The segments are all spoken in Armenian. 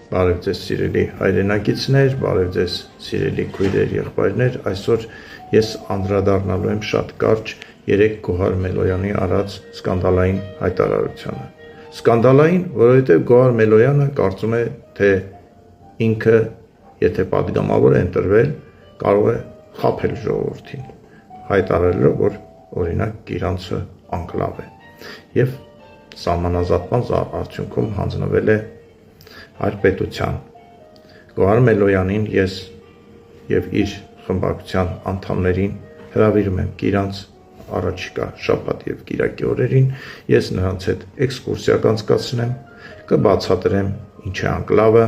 Բարև ձեզ սիրելի հայրենակիցներ, բարև ձեզ սիրելի քույրեր, եղբայրներ, այսօր ես անդրադառնալու եմ շատ կարճ 3 Գոհար Մելոյանի արած սկանդալային հայտարարությանը։ Սկանդալային, որովհետև Գոհար Մելոյանը կարծում է, թե ինքը, եթե պատգամավոր է ընտրվել, կարող է խաբել ժողովրդին, հայտարարելով, որ օրինակ Գիրանցը անկլավ է եւ սահմանազատման արդյունքում հանձնվել է այլ պետության։ Գոհար Մելոյանին ես եւ իր խմբակցության անդամներին հրավիրում եմ Գիրանց առաջիկա շաբաթ եւ կիրակի օրերին, ես նրանց հետ էքսկուրսիա կանցկացնեմ, կբացատրեմ ինչ է անկլավը,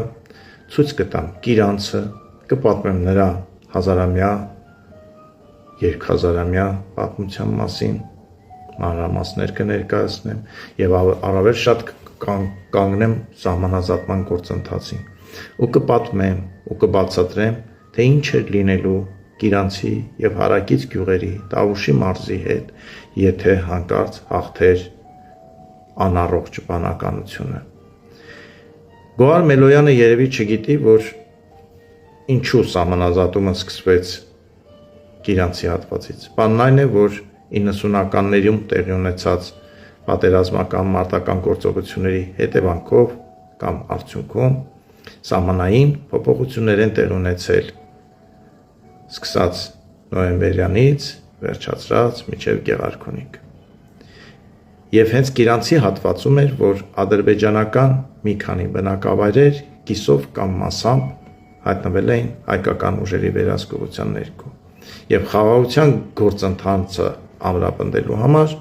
ցույց կտամ Գիրանցը, կպատմեմ նրա հազարամյա, երկհազարամյա պատմության մասին, մանրամասներ կներկայացնեմ եւ առավել շատ կանգնեմ սահմանազատման գործընթացին ու կպատմեմ ու կբացատրեմ, թե ինչ էր լինելու Գիրանցի եւ հարակից գյուղերի Տավուշի մարզի հետ, եթե հանկարծ հաղթեր անառողջ բանականությունը։ Գոհար Մելոյանը երևի չգիտի, որ ինչու սահմանազատումը սկսվեց Գիրանցի հատվածից։ Բանն այն է, որ 90-ականներում տեղի ունեցած պատերազմական մարտական գործողությունների հետևանքով կամ արդյունքում սահմանային փոփոխություններ են տեղի ունեցել, սկսած նոյեմբերյանից վերջացրած մինչև Գեղարքունիք։ Եվ հենց Գիրանցի հատվածում էր, որ ադրբեջանական մի քանի բնակավայրեր կիսով կամ մասամբ հայտնվել էին հայկական ուժերի վերահսկողության ներքո։ Եվ խաղաղության գործընթացը ամրապնդելու համար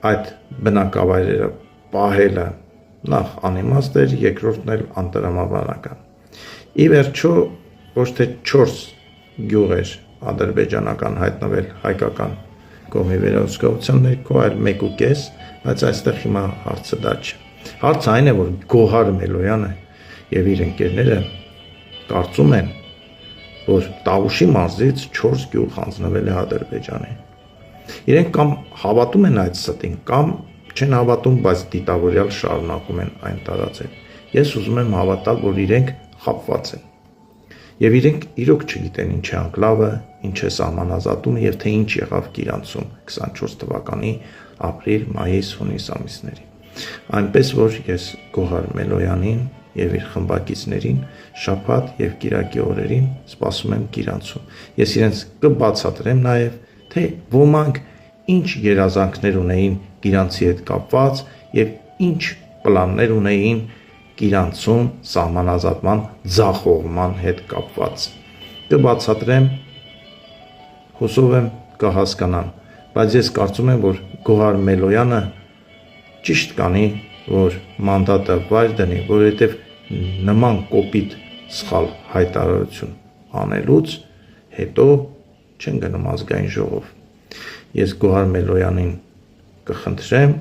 այդ բնակավայրերը պահելը նախ անիմաստ էր, երկրորդն էլ անտրամաբանական։ Ի վերջո ոչ թե 4 գյուղ էր ադրբեջանական հայտնվել հայկական կողմի վերահսկողության ներքո, այլ 1.5, բայց այստեղ հիմա հարցը դա չէ։ Հարցը այն է, որ Գոհար Մելոյանը եւ իր ընկերները կարծում են, որ Տավուշի մարզից 4 գյուղ հանձնվել է Ադրբեջանին։ Իրենք կամ հավատում են այդ ստին, կամ չեն հավատում, բայց դիտավորյալ շարունակում են այն տարածել։ Ես ուզում եմ հավատալ, որ իրենք խաբված են։ Եվ իրենք իրոք չգիտեն ինչ է անկլավը, ինչ է սահմանազատումը եւ թե ինչ եղավ Գիրանցում 24 թվականի ապրիլ, մայիս, հունիս ամիսներին։ Այնպես որ ես Գոհար Մելոյանին եւ իր խմբակիցներին շաբաթ եւ կիրակի օրերին սպասում եմ Գիրանցում։ Ես իրենց կբացատրեմ նաեւ, թե ոմանք ինչ երազանքներ ունեին Գիրանցի հետ կապված եւ ինչ պլաններ ունեին Գիրանցում սահմանազատման ձախողման հետ կապված։ Կբացատրեմ, հուսով եմ կհասկանան, բայց ես կարծում եմ, որ Գոհար Մելոյանը ճիշտ կանի, որ մանդատը վայր դնի, որովհետև նման կոպիտ սխալ հայտարարություն անելուց հետո չեն գնում ազգային ժողով։ Ես Գոհար Մելոյանին կխնդրեմ,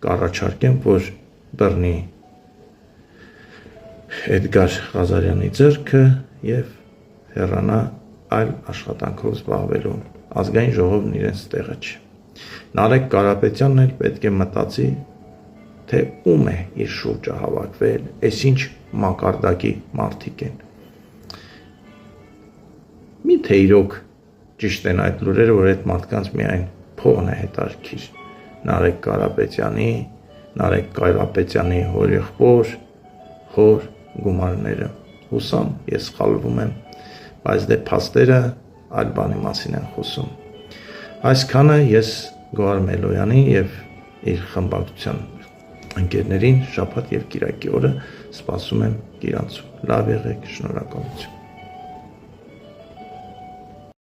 կառաջարկեմ, որ բռնի Էդգար Ղազարյանի ձեռքը եւ հեռանա այլ աշխատանքով զբաղվելու։ Ազգային ժողովն իրենց տեղը չէ։ Նարեկ Կարապետյանն էլ պետք է մտածի, թե ում է իր շուրջը հավաքվել, այսինչ մակարդակի մարդիկ են։ Միթե իրոք ճիշտ են այդ լուրերը, որ այդ մարդկանց միայն փողն է հետաքրքիր։ Նարեկ Կարապետյանի հորեղբոր, հոր գումարները։ Հուսամ, ես սխալվում եմ, բայց դե փաստերը այլ բանի մասին են խոսում։ Այսքանը ես Գոհար Մելոյանի եւ իր խմբակցության ընկերներին շաբաթ եւ կիրակի օրը սպասում եմ Գիրանցում։ Լավ եղեք, շնորհակալություն։